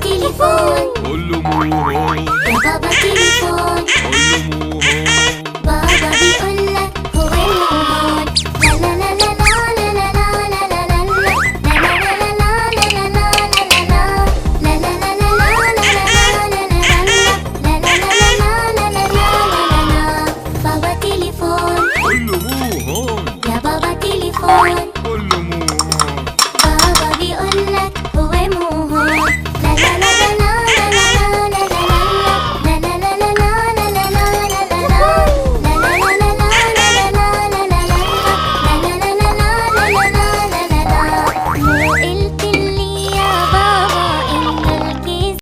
تليفون. قول له مو هون. يا بابا تليفون. قول له مو هون. بابا بيقول لك هو المو هون. لا لا لا لا لا لا لا لا لا لا لا لا. بابا تليفون. قول له مو هون. يا بابا تليفون.